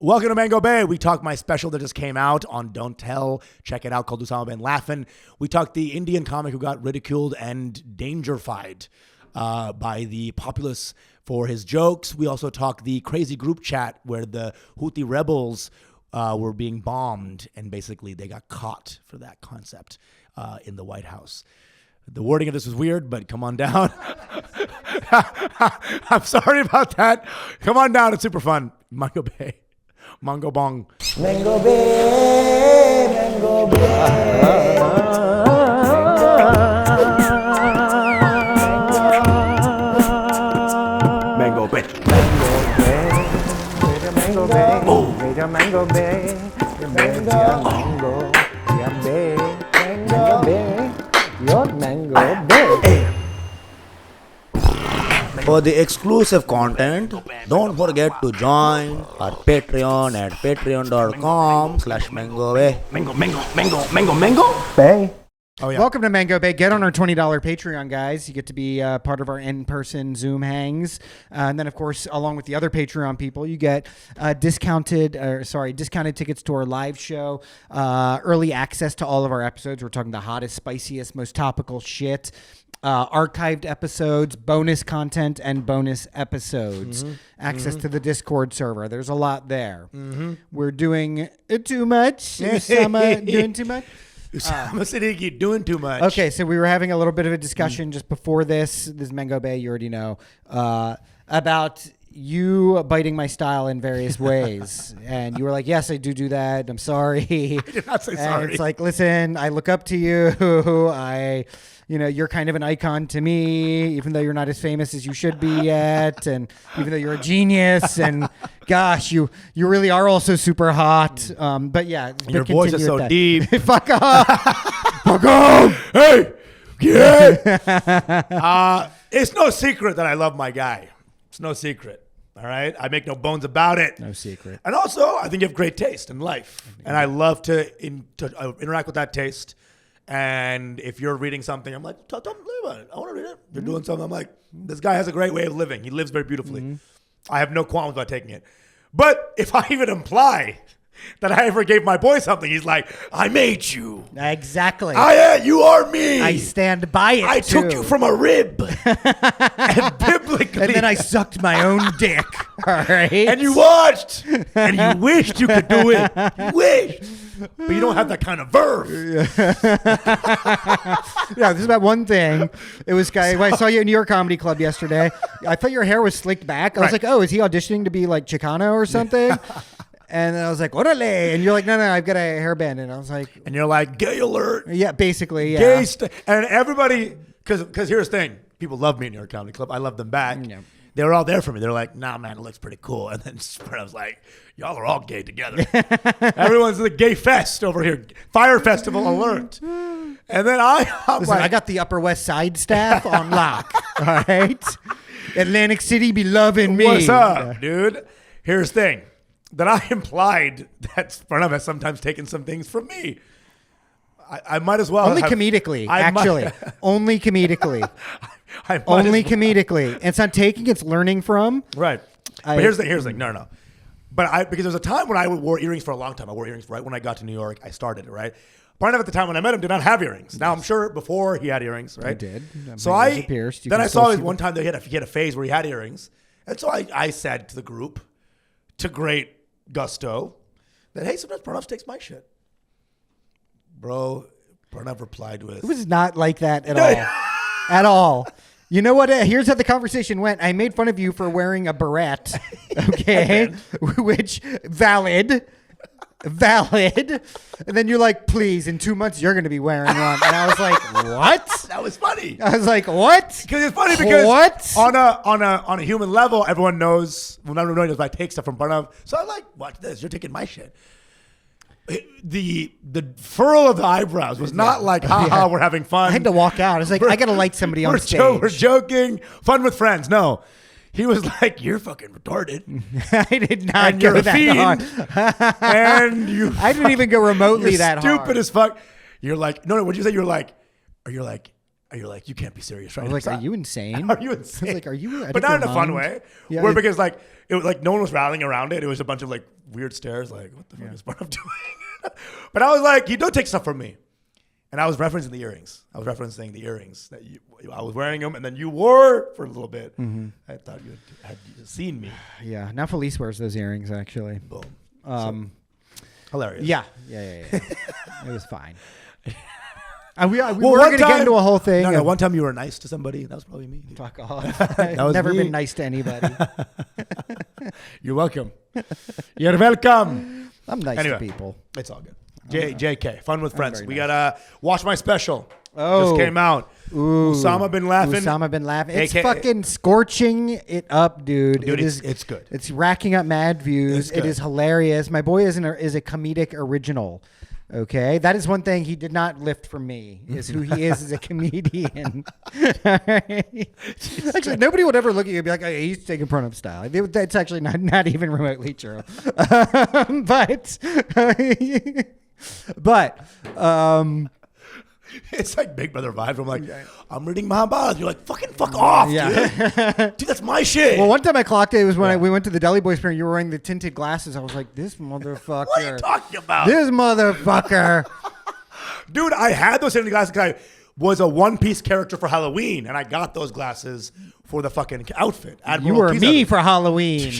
Welcome to Mango Bay. We talked my special that just came out on Don't Tell. Check it out, called Usama Been Laughin'. We talked the Indian comic who got ridiculed and dangerfied by the populace for his jokes. We also talked the crazy group chat where the Houthi rebels were being bombed, and basically they got caught for that concept in the White House. The wording of this was weird, but come on down. I'm sorry about that. Come on down. It's super fun. Mango Bay. Mango Bong. Mango Bay, Mango Bay. Mango Bay. Mango Bay. Oh. Mango Bay. Mango Bay. Mango Bay. Your Mango Bay. For the exclusive content, don't forget to join our Patreon at patreon.com/MangoBay. Mango Bay. Oh, yeah. Welcome to Mango Bay. Get on our $20 Patreon, guys. You get to be part of our in-person Zoom hangs. And then, of course, along with the other Patreon people, you get discounted tickets to our live show, early access to all of our episodes. We're talking the hottest, spiciest, most topical shit. Archived episodes, bonus content, and bonus episodes. Access to the Discord server. There's a lot there. We're doing too much. Usama doing too much. Usama Siddiquee doing too much. Okay, so we were having a little bit of a discussion just before this. This is Mango Bay, you already know, about you biting my style in various ways. And you were like, yes, I do that. I'm sorry. I did not say sorry. And it's like, listen, I look up to you. You're kind of an icon to me, even though you're not as famous as you should be yet. And even though you're a genius. And gosh, you really are also super hot. But yeah. Your voice is so deep. Fuck off. Fuck off. Hey. Yeah. It's no secret that I love my guy. It's no secret. All right. I make no bones about it. No secret. And also, I think you have great taste in life. And I love to interact with that taste. And if you're reading something, I'm like, tell me about it. I want to read it. You're doing something. I'm like, this guy has a great way of living. He lives very beautifully. I have no qualms about taking it. But if I even imply that I ever gave my boy something, he's like, I made you. Exactly. You are me. I stand by it. I took you from a rib. And biblically. And then I sucked my own dick. All right. And you watched. And you wished you could do it. You wished. But you don't have that kind of verve. Yeah, this is about one thing. It was when I saw you at New York Comedy Club yesterday. I thought your hair was slicked back. I was like, oh, is he auditioning to be like Chicano or something? And I was like, orale. And you're like, no, I've got a hairband. And I was like. And you're like, gay alert. Yeah, basically, yeah. And everybody, because here's the thing. People love me in New York Comedy Club. I love them back. Yeah. They were all there for me. They're like, nah, man, it looks pretty cool. And then I was like, y'all are all gay together. Everyone's in the gay fest over here. Fire festival alert. And then I got the Upper West Side staff on lock. All right. Atlantic City be loving me. What's up, dude? Here's the thing. That I implied that Pranav has sometimes taken some things from me. I might as well. Only comedically, actually. Only comedically. Only comedically. It's not taking, it's learning from. Right. But here's the thing. No. But because there was a time when I wore earrings for a long time. I wore earrings right when I got to New York. I started it, right? Pranav at the time when I met him did not have earrings. Now I'm sure before he had earrings, right? He did. So I saw one time that he had a phase where he had earrings. And so I said to the group, to great gusto, that, hey, sometimes Pranav takes my shit. Bro, Pranav replied with... It was not like that at all. At all. You know what? Here's how the conversation went. I made fun of you for wearing a beret. Okay? Which, valid. And then you're like, please, in 2 months, you're going to be wearing one. And I was like, what? That was funny. I was like, what? Because it's funny because what? on a human level, everyone knows I take stuff from Pranav. So I'm like, watch this. You're taking my shit. The furrow of the eyebrows was not like, haha, we're having fun. I had to walk out. I was like, I got to light somebody on stage. We're joking. Fun with friends. No. He was like, you're fucking retarded. I did not go that hard. And I didn't even go remotely that hard. Stupid as fuck. You're like, no, what'd you say? You're like, And you're like, you can't be serious, right? I was like, are you insane? Are you insane? I was like, are you? But not in a fun way. Yeah, Where because like it was like no one was rallying around it. It was a bunch of like weird stares. Like, what the fuck is Pranav doing? But I was like, you don't take stuff from me. And I was referencing the earrings. I was referencing the earrings that I was wearing them, and then you wore for a little bit. Mm-hmm. I thought you had seen me. Yeah. Now Felice wears those earrings actually. Boom. Hilarious. Yeah. It was fine. We were One going to get time- into a whole thing. No, of- one time you were nice to somebody. That was probably me. Fuck off. I've was never me. been nice to anybody. You're welcome. You're welcome. I'm nice Anyway. to people. It's all good. JK, fun with friends. very We nice. gotta watch my special. Oh. Just came out. Ooh. Usama bin laughing. Usama bin laughing. It's AKA fucking scorching it up, dude. Dude, It it's good. It's racking up mad views. It's It good. is hilarious. My boy is a comedic original. Okay, that is one thing he did not lift from me. Is who he is as a comedian. Actually, nobody would ever look at you and be like, "Oh, he's taking Pranav style." That's actually not even remotely true. But It's like Big Brother vibes. I'm like, I'm reading Mahabharata. You're like, fuck off, dude. Dude, that's my shit. well, one time I clocked it was when we went to the Deli Boys premiere. You were wearing the tinted glasses. I was like, this motherfucker. What are you talking about? This motherfucker. Dude, I had those tinted glasses because I was a One Piece character for Halloween, and I got those glasses for the fucking outfit. You Admiral were Kizaru. me for Halloween.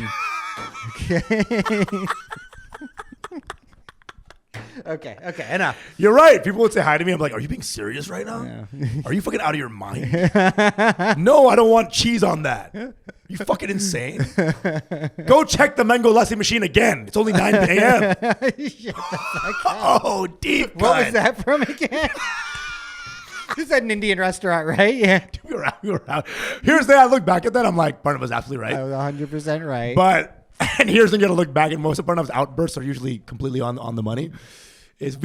Okay, enough. You're right. People would say hi to me. I'm like, are you being serious right now? Are you fucking out of your mind? No, I don't want cheese on that. You fucking insane? Go check the mango lassi machine again. It's only 9 a.m. Oh, deep cut. What was that from again? This is at an Indian restaurant, right? Yeah. We were out. Here's the thing. I look back at that. I'm like, Pranav was absolutely right. I was 100% right. But, and here's the thing, you gotta look back, and most of Pranav's outbursts are usually completely on the money. Is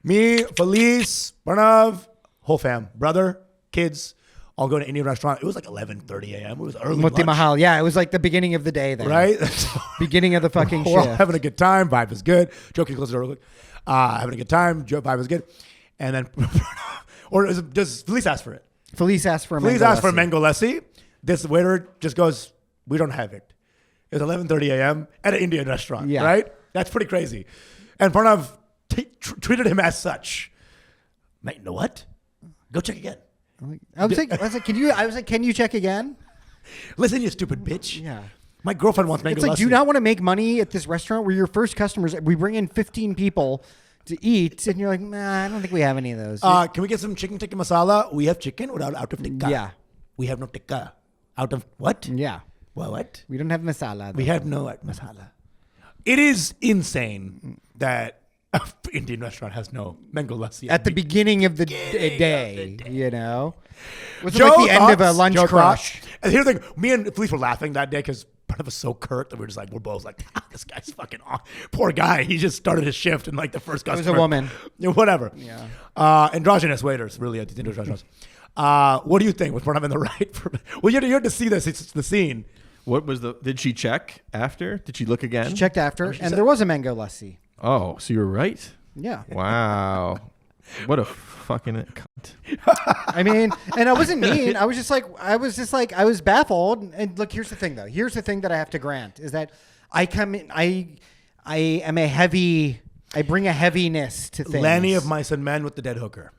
me, Felice, Pranav, whole fam, brother, kids, all going to Indian restaurant. It was like 11:30 a.m. It was early Mutti lunch, Mahal. Yeah, it was like the beginning of the day then. right? Beginning of the fucking We're all shift. having a good time. Vibe is good. Joe, can you close the door real quick? Having a good time. Joe, vibe is good. And then, does Felice ask for it? Felice asked for a Felice mango asked for a lassi. mango lassi. This waiter just goes, we don't have it. It was 11:30 a.m. at an Indian restaurant, Yeah. right? That's pretty crazy. And Pranav treated him as such. Mate, you know what? Go check again. I was like, can you check again? Listen, you stupid bitch. Yeah. My girlfriend wants mango It's like, lassi. do you not want to make money at this restaurant where your first customers, we bring in 15 people to eat, and you're like, nah, I don't think we have any of those. Can we get some chicken tikka masala? We have chicken without out of tikka. Yeah. We have no tikka. Out of what? Yeah. What? We don't have masala. We have no masala. It is insane that Indian restaurant has no mango lassi. At the beginning of the day, you know? Was it Joe, like the end of a thoughts? lunch Joe, crush? thoughts? And here's the thing. Me and Felice were laughing that day because Pranav was so curt that we're just like, we're both like, this guy's fucking off. Poor guy. He just started his shift and like the first customer. was a woman. Yeah, whatever. Yeah. Androgynous waiters, really, at the Indian restaurants. What do you think? Was Pranav in the right? Well, you had to see this. It's the scene. What was did she check after? Did she look again? She checked after, and there was a mango lassi. Oh, so you were right. Yeah. Wow. What a fucking cunt. I mean, and I wasn't mean. I was just like, I was baffled. And look, here's the thing, though. Here's the thing that I have to grant is that I come in, I am a heavy, I bring a heaviness to things. Lanny of Mice and Men with the dead hooker.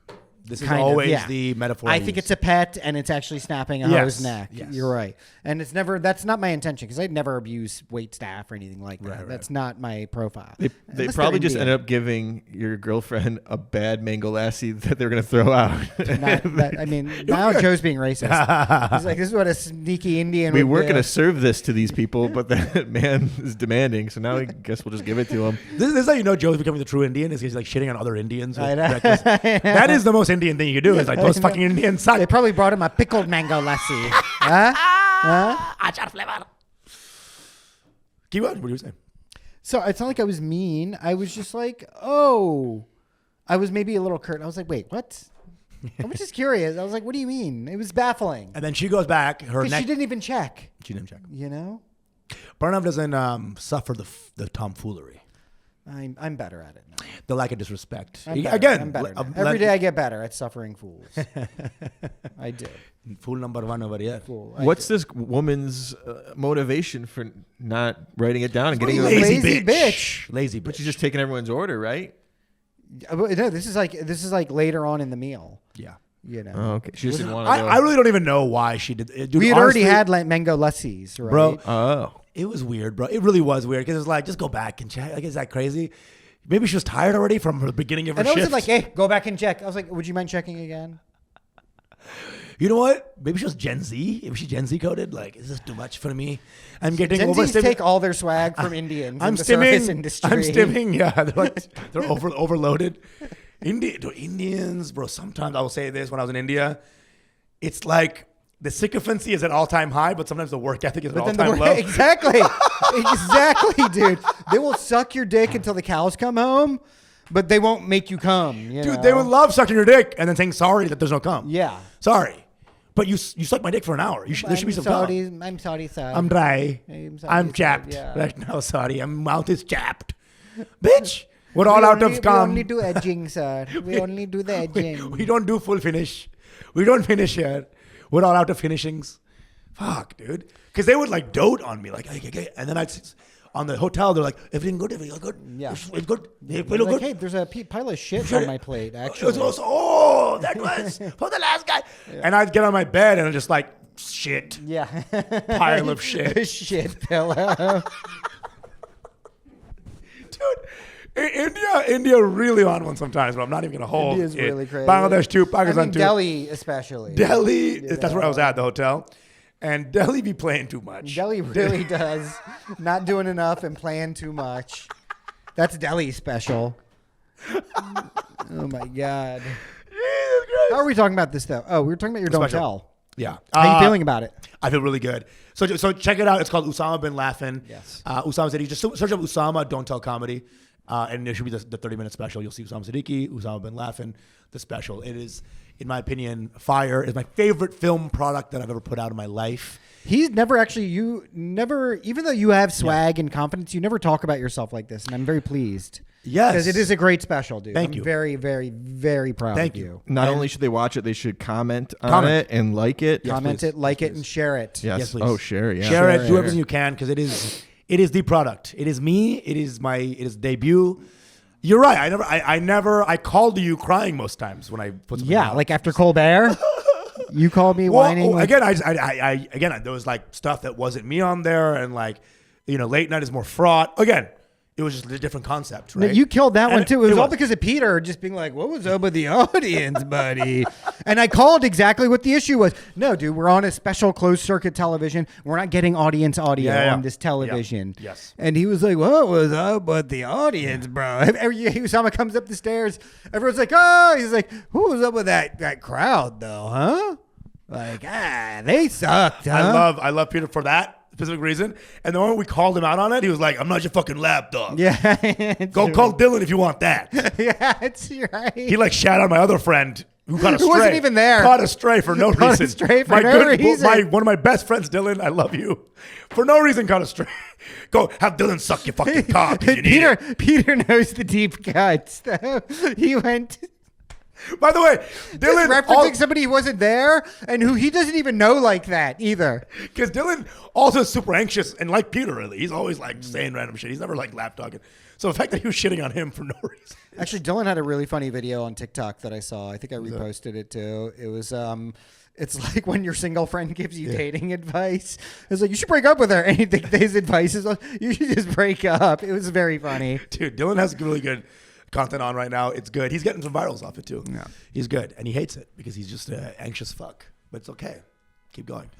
This is Kind of, always yeah. the metaphor. I think it's a pet, and it's actually snapping a Yes, hose neck. yes. You're right, and it's never. That's not my intention because I'd never abuse wait staff or anything like that. Right. That's not my profile. They Unless probably they're just Indian. ended up giving your girlfriend a bad mango lassi that they're going to throw out. I mean, now Joe's being racist. He's like, this is what a sneaky Indian We would weren't do. going to serve this to these people, but that man is demanding. So now I guess we'll just give it to him. This is how you know Joe's becoming the true Indian. Is he's like shitting on other Indians. I With know. reckless. That is the most Indian thing you can do. Is like those fucking Indians suck. They probably brought him a pickled mango lassi. Achar flavor. Keep on. What do you say? So it's not like I was mean. I was just like, oh, I was maybe a little curt. I was like, wait, what? I was just curious. I was like, what do you mean? It was baffling. And then she goes back. Her Because neck. she didn't even check. She didn't check. You know? Pranav doesn't suffer the tomfoolery. I'm better at it now. The lack of disrespect. I'm better now. Every day I get better at suffering fools. I do. Fool number one over here. Fool. What's this woman's motivation for not writing it down and getting Lazy bitch. Lazy bitch. But she's just taking everyone's order, right? No, this is like later on in the meal. Yeah. You know. Oh, okay. She just didn't want to. I really don't even know why she did. Dude, We had already had mango lassis, right? bro. Oh. It was weird, bro. It really was weird because it was like, just go back and check. Like, is that crazy? Maybe she was tired already from the beginning of her And I shift. was like, hey, go back and check. I was like, would you mind checking again? You know what? Maybe she was Gen Z. Maybe she Gen Z coded. Like, is this too much for me? I'm getting Gen Zs overstimulated. take all their swag from Indians I'm in the service stimming. industry. I'm stimming. Yeah, they're overloaded. Indians, bro. Sometimes I will say this when I was in India. It's like the sycophancy is at all-time high, but sometimes the work ethic is at all-time low. Exactly. Exactly, dude. They will suck your dick until the cows come home, but they won't make you come. Dude, they would love sucking your dick and then saying sorry that there's no cum. Yeah. Sorry. But you suck my dick for an hour. There should be some cum. I'm sorry, sir. I'm dry. I'm sorry, I'm sir. chapped Yeah. right now. Sorry. My mouth is chapped. Bitch. We're all out of cum. We only do edging, sir. We only do the edging. We don't do full finish. We don't finish here. We're all out of finishings. Fuck, dude. Because they would like dote on me. Like, okay. And then on the hotel, they're like, everything good? Everything good? Yeah. It's good? They're We look like, good? hey, there's a pile of shit on my plate, actually. That was for the last guy. Yeah. And I'd get on my bed and I'm just like, shit. Yeah. Pile of shit. Shit pillow. Dude, India really on one sometimes, but I'm not even gonna hold. India's really crazy. Bangladesh too, Pakistan too. Delhi especially. Delhi, that's where I was at the hotel, and Delhi be playing too much. Delhi really does. Not doing enough and playing too much. That's Delhi special. Oh my God. Jesus Christ. How are we talking about this though? Oh, we were talking about your don't Special. tell. Yeah. How you feeling about it? I feel really good. So check it out. It's called Usama Bin Laughing. Yes. Usama Siddiquee. Just search up Usama Don't Tell Comedy. And there should be the 30-minute special. You'll see Usama Siddiquee, Usama Bin Laughing, the special. It is, in my opinion, fire. It's my favorite film product that I've ever put out in my life. He's never actually, even though you have swag and confidence, you never talk about yourself like this. And I'm very pleased. Yes. Because it is a great special, dude. Thank I'm you. very, very, very proud Thank of you. you. Not only should they watch it, they should comment on it and like it. Comment please. it, like Yes, it, please. and share it. Yes. Yes, please. Oh, share it. Yeah. Share it. Share Do it. everything you can because it is the product. It is me. It is debut. You're right. I called you crying most times when I put something Yeah, out. like after Colbert, you called me whining. like- Again, there was like stuff that wasn't me on there, and like, late night is more fraught. Again, it was just a different concept, No, right? you killed that And one too. It was all because of Peter just being like, "What was up with the audience, buddy?" And I called exactly what the issue was. No, dude, we're on a special closed circuit television. We're not getting audience audio on this television. Yeah. Yes. And he was like, "What was up with the audience, bro?" Usama comes up the stairs. Everyone's like, "Oh," he's like, "Who was up with that crowd though, huh?" Like, they sucked, huh? I love Peter for that specific reason. And the moment we called him out on it, he was like, "I'm not your fucking lapdog. Yeah. Go call Dylan if you want that." Yeah, it's right. He like shout out my other friend who caught a stray. Who wasn't even there. Caught a stray for no Caught a reason. stray for no reason. One of my best friends, Dylan, I love you. For no reason, caught a stray. Go have Dylan suck your fucking cock if you need it. Peter knows the deep cuts. Though. He went By the way, Dylan referencing somebody who wasn't there and who he doesn't even know like that either. because Dylan also is super anxious and like Peter, really, he's always like saying random shit. He's never like lapdogging. So the fact that he was shitting on him for no reason. Actually, Dylan had a really funny video on TikTok that I saw. I think I reposted it too. It was it's like when your single friend gives you dating advice. It's like, you should break up with her. And you think his advice is, you should just break up. It was very funny. Dude, Dylan has really good content on right now. It's good. He's getting some virals off it too. Yeah. He's good. And he hates it because he's just an anxious fuck. But it's okay. Keep going.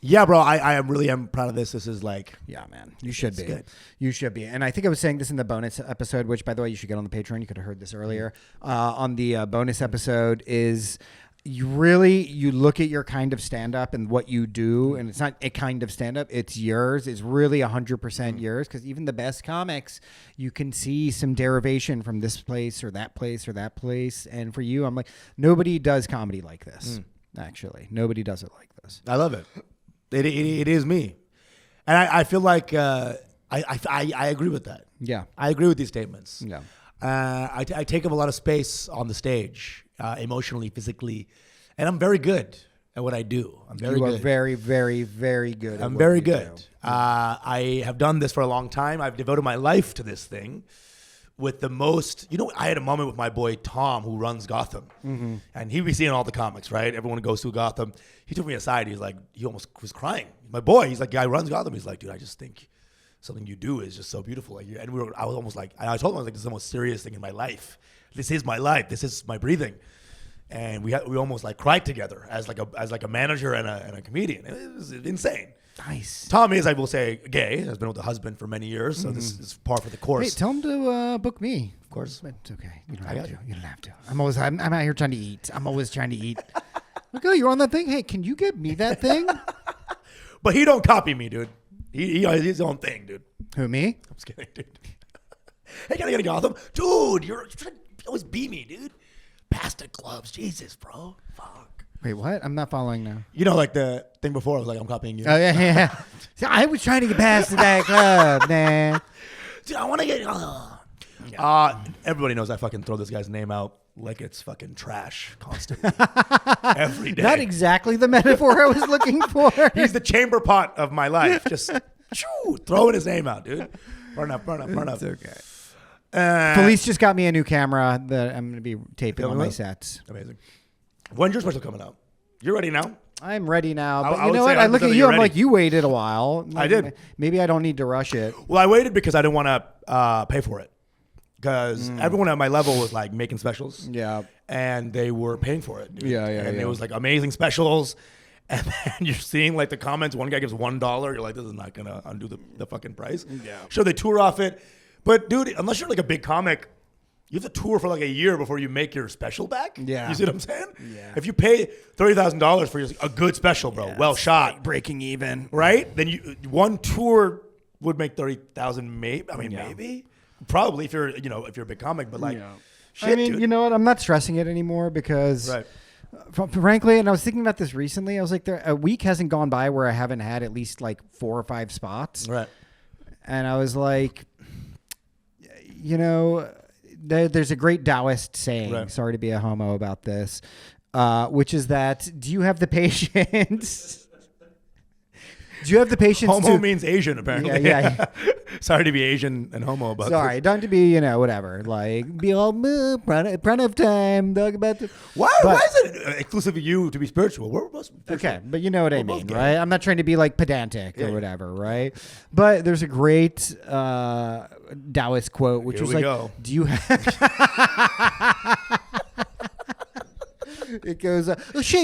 Yeah, bro, I really am proud of this. This is like... Yeah, man. You should be. Good. You should be. And I think I was saying this in the bonus episode, which, by the way, you should get on the Patreon. You could have heard this earlier. On the bonus episode is... You look at your kind of stand-up and what you do, and it's not a kind of stand-up, it's yours. It's really 100% yours, because even the best comics, you can see some derivation from this place or that place or that place. And for you, I'm like, nobody does comedy like this, actually. Nobody does it like this. I love it. It is me. And I feel like I agree with that. Yeah. I agree with these statements. Yeah. I take up a lot of space on the stage, emotionally, physically, and I'm very good at what I do. I'm very You are good. very, very, very good. I'm at very what you good. do. I have done this for a long time. I've devoted my life to this thing with the most, I had a moment with my boy Tom, who runs Gotham. Mm-hmm. And he was seeing all the comics, right? Everyone goes through Gotham. He took me aside. He's like, he almost was crying. My boy, he's like, guy runs Gotham. He's like, dude, I just think something you do is just so beautiful. Like, and I was almost like, I told him, I was like, this is the most serious thing in my life. This is my life. This is my breathing. And we almost like cried together as like a manager and a comedian. It was insane. Nice. Tom is, I will say, gay. Has been with a husband for many years, so this is par for the course. Hey, tell him to book me. Of course. It's okay. You don't I have got to. you. You don't have to. I'm out here trying to eat. I'm always trying to eat. Like, oh, you're on that thing? Hey, can you get me that thing? But he don't copy me, dude. He has his own thing, dude. Who, me? I'm just kidding, dude. Hey, can I get a Gotham? Dude, you're trying to always be me, dude. Pasta clubs. Jesus, bro. Fuck. Wait, what? I'm not following now. You know, like the thing before, I was like, I'm copying you. Oh, yeah. So I was trying to get past to that club, man. Dude, I want to get... everybody knows I fucking throw this guy's name out like it's fucking trash constantly. Every day. Not exactly the metaphor I was looking for. He's the chamber pot of my life. Just throwing his name out, dude. Burn up. It's okay. Police just got me a new camera that I'm going to be taping on my sets. Amazing. When's your special coming out? You're ready now? I'm ready now. But I you would know say what? I 100% look at that you. you're I'm like, ready. you waited a while. I did. Maybe I don't need to rush it. Well, I waited because I didn't want to pay for it. Because everyone at my level was like making specials. Yeah. And they were paying for it. Dude. Yeah. And it was like amazing specials. And then you're seeing like the comments. One guy gives $1. You're like, this is not going to undo the fucking price. Yeah. Sure, they tour off it. But dude, unless you're like a big comic, you have to tour for like a year before you make your special back. Yeah. You see what I'm saying? Yeah. If you pay $30,000 for a good special, bro, well shot, like breaking even, right? Then one tour would make 30,000, maybe. I mean, maybe, probably if you're a big comic, but like, shit, I mean, dude. you know what? I'm not stressing it anymore because, Right. frankly, and I was thinking about this recently. I was like, a week hasn't gone by where I haven't had at least like 4 or 5 spots, Right. and I was like, there's a great Taoist saying. Right. Sorry to be a homo about this, which is that do you have the patience? Do you have the patience? Homo means Asian, apparently. Yeah. Sorry to be Asian and homo about Sorry, this. don't to be, whatever. Like, be all Pranav time, talk about the... Why is it exclusive of you to be spiritual? We're both spiritual. Okay, but you know what I both mean, gay. right? I'm not trying to be like pedantic or whatever, right? But there's a great Taoist quote, which Here was we like, go. do you have... It goes, here,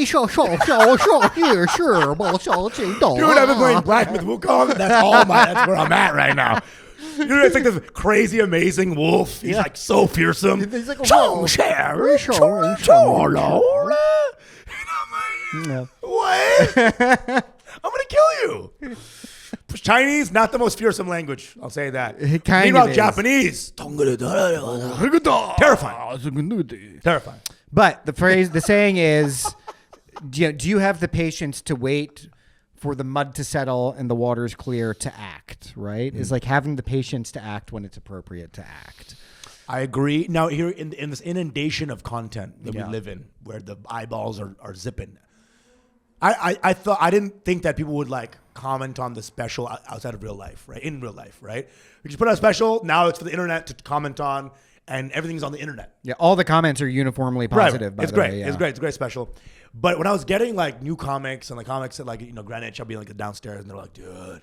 sure, Dude, I've been playing Black Myth Wukong. That's where I'm at right now. Dude, it's like this crazy, amazing wolf. He's like so fearsome. He's like, Chong, whoa. share, Sure. No. What? I'm gonna kill you. Chinese, not the most fearsome language. I'll say that. It kind Meanwhile, of is. Japanese, terrifying. Terrifying. But the saying is, do you have the patience to wait for the mud to settle and the waters clear to act, right? Is like having the patience to act when it's appropriate to act. I agree. Now, here in this inundation of content that we live in, where the eyeballs are zipping, I didn't think that people would like comment on the special outside of real life, right? In real life, right? We just put out a special. Now it's for the internet to comment on, and everything's on the internet. Yeah, all the comments are uniformly positive. Right. By the way, yeah. It's great. It's a great special. But when I was getting like new comics and the comics at like Greenwich, I'll be like downstairs and they're like, dude,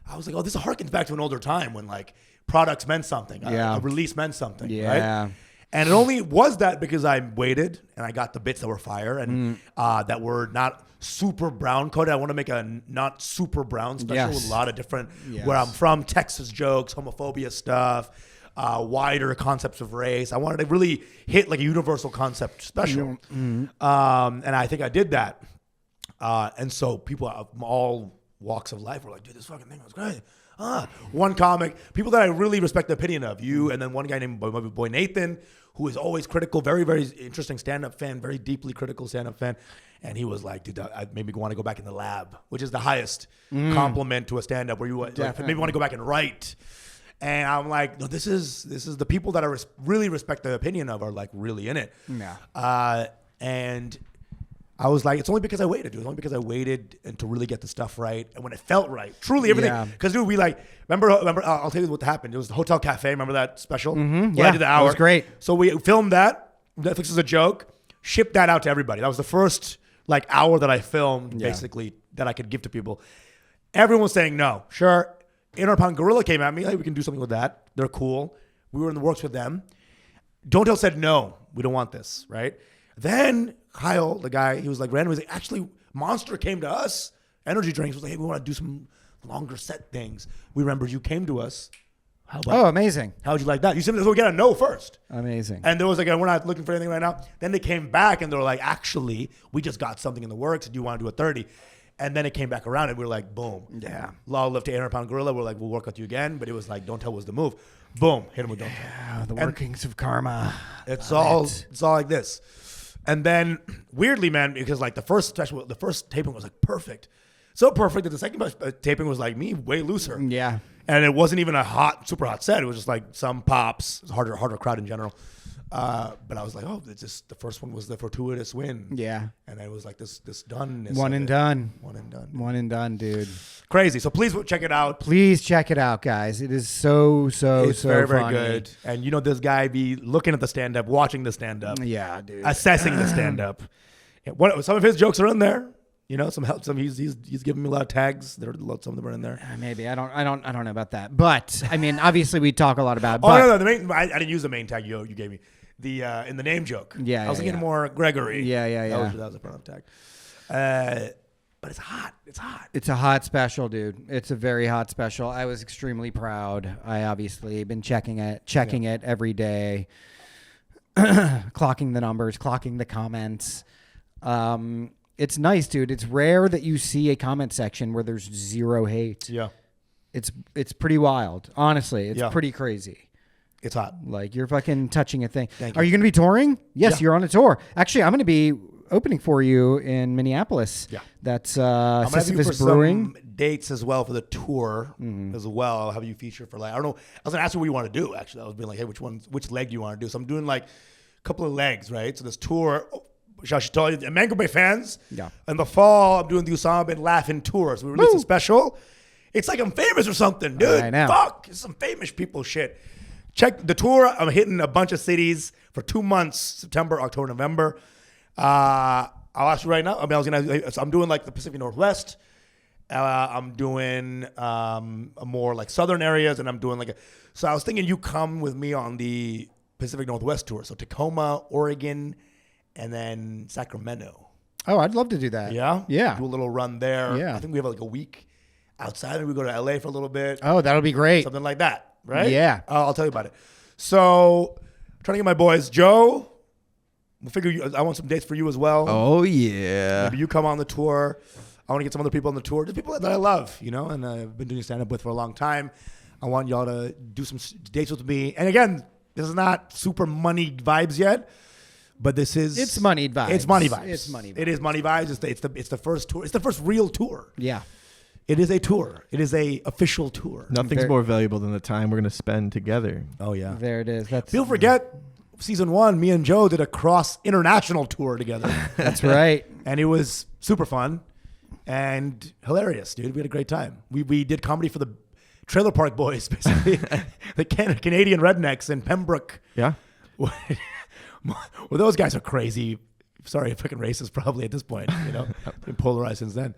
I was like, oh, this harkens back to an older time when like products meant something. A release meant something. Yeah. Right? And it only was that because I waited and I got the bits that were fire and that were not super brown coded. I want to make a not super brown special with a lot of different where I'm from, Texas jokes, homophobia stuff, wider concepts of race. I wanted to really hit like a universal concept special. And I think I did that. And so people from all walks of life were like, dude, this fucking thing was great. One comic, people that I really respect the opinion of, you, and then one guy named my boy Nathan, who is always critical, very, very interesting stand-up fan, very deeply critical stand-up fan. And he was like, dude, I made me want to go back in the lab, which is the highest compliment to a stand-up, where you like, maybe want to go back and write. And I'm like, no, this is the people that I really respect the opinion of are like really in it. Yeah. And I was like, it's only because I waited, dude. It's only because I waited and to really get the stuff right. And when it felt right, truly everything. Because, dude, we like, remember, I'll tell you what happened. It was the Hotel Cafe. Remember that special? Mm-hmm. Where I did the hour. It was great. So we filmed that. Netflix is a joke. Shipped that out to everybody. That was the first like hour that I filmed, basically, that I could give to people. Everyone was saying no. Sure. Interpound Gorilla came at me. Like, we can do something with that. They're cool. We were in the works with them. Don't Tell said no. We don't want this, right? Then Kyle, the guy, he was like randomly, like, actually, Monster came to us. Energy drinks was like, hey, we want to do some longer set things. We remember you came to us. How about Amazing. How would you like that? You said, we got a no first. Amazing. And there was like, we're not looking for anything right now. Then they came back and they were like, actually, we just got something in the works. Do you want to do a 30? And then it came back around and we were like, boom. Yeah. Law Lift to 800-pound Gorilla. We're like, we'll work with you again. But it was like, Don't Tell was the move. Boom. Hit him with Don't Tell. Yeah, the workings of karma. It's all like this. And then weirdly, man, because like the first taping was like perfect. So perfect that the second taping was like me, way looser. Yeah. And it wasn't even a super hot set. It was just like some pops. It was harder crowd in general. But I was like, oh, it's just the first one was the fortuitous win. Yeah. And it was like this done. One and done. One and done. One and done, dude. Crazy. So please check it out. Please check it out, guys. It is so It's very, funny. very good. And you know, this guy be looking at the stand-up, watching the stand-up. Yeah, dude. Assessing the stand-up. Some of his jokes are in there. You know, some help. He's giving me a lot of tags. Some of them are in there. Maybe I don't know about that, but I mean, obviously we talk a lot about. Oh no, the main. I didn't use the main tag you gave me. The in the name joke. Yeah, I was thinking more Gregory. Yeah. That was a Pranav tag. But it's hot. It's hot. It's a hot special, dude. It's a very hot special. I was extremely proud. I obviously been checking it every day, clocking the numbers, clocking the comments. It's nice, dude. It's rare that you see a comment section where there's zero hate. Yeah. It's pretty wild. Honestly, it's pretty crazy. It's hot. Like, you're fucking touching a thing. Thank Are you. you going to be touring? Yes, Yeah. you're on a tour. Actually, I'm going to be opening for you in Minneapolis. Yeah. That's I'm gonna have you for Sisyphus Brewing. some dates as well for the tour as well. I'll have you feature for like, I don't know. I was gonna ask you what you want to do. Actually, I was being like, hey, which leg do you want to do? So I'm doing like a couple of legs, right? So this tour. I should tell you, Mango Bay fans. Yeah. In the fall, I'm doing the Usama bin Laden tour. So we released a special. It's like I'm famous or something, dude. I know. Fuck, it's some famous people shit. Check the tour. I'm hitting a bunch of cities for 2 months: September, October, November. I'll ask you right now. I mean, I'm doing like the Pacific Northwest. I'm doing more like southern areas, and I'm doing like so I was thinking you come with me on the Pacific Northwest tour. So Tacoma, Oregon, and then Sacramento. Oh, I'd love to do that. Yeah? Yeah. Do a little run there. Yeah. I think we have like a week outside. Maybe we go to LA for a little bit. Oh, that'll be great. Something like that, right? Yeah. I'll tell you about it. So, trying to get my boys. Joe, we'll figure I want some dates for you as well. Oh yeah. Maybe you come on the tour. I want to get some other people on the tour. Just people that I love, you know, and I've been doing stand-up with for a long time. I want y'all to do some dates with me. And again, this is not super money vibes yet. But this is It's money vibes. It's money vibes. It's money vibes. It is money vibes. It's the first tour. It's the first real tour. Yeah. It is a tour. It is a official tour. Nothing's more valuable than the time we're gonna spend together. Oh yeah. There it is. That's People forget season 1. Me and Joe did a cross international tour together, That's right. and it was super fun and hilarious, dude. We had a great time. We did comedy for the Trailer Park Boys, basically, the Canadian rednecks in Pembroke. Yeah. Well, those guys are crazy. Sorry, fucking racist probably at this point, you know, been polarized since then.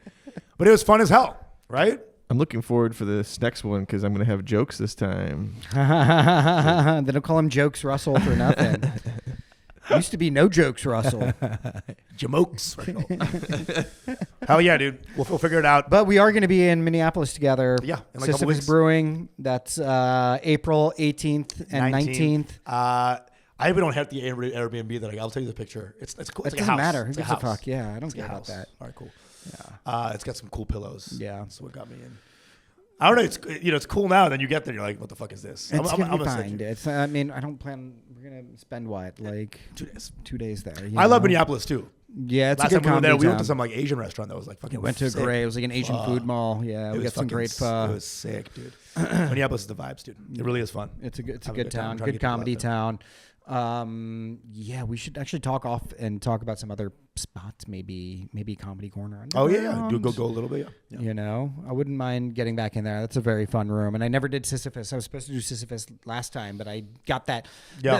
But it was fun as hell, right? I'm looking forward for this next one because I'm gonna have jokes this time. They don't call him Jokes Russell for nothing. Used to be No Jokes Russell. Jamokes. Hell yeah, dude. We'll figure it out. But we are going to be in Minneapolis together. Yeah, in like a couple Sisyphus weeks. Brewing. That's April 18th and 19th. I even don't have the Airbnb that I'll tell you the picture. It's cool. It It's like a doesn't house. matter. Who It's a gives a house. fuck? Yeah, I don't It's like care a about house. that. All right, cool. Yeah. It's got some cool pillows. Yeah. That's what got me in. I don't know. It's it's cool now. Then you get there, you're like, what the fuck is this? It's gonna be a fine. stick. It's. I mean, I don't plan. We're gonna spend what, like 2 days. 2 days there. I love Minneapolis too. Yeah, it's Last a good time we were there, comedy we went to town. some like Asian restaurant that was like fucking. Went to a sick. great. It was like an Asian food mall. Yeah, It we was got some fucking great pho. It was sick, dude. Minneapolis is the vibes, dude. It really is fun. It's a good Have a good time. town, Try to good get people out comedy there. town. Yeah, we should actually talk about some other spots, maybe Comedy Corner. Oh yeah, do Underground. go a little bit. Yeah. You know, I wouldn't mind getting back in there. That's a very fun room. And I never did Sisyphus. I was supposed to do Sisyphus last time, but I got that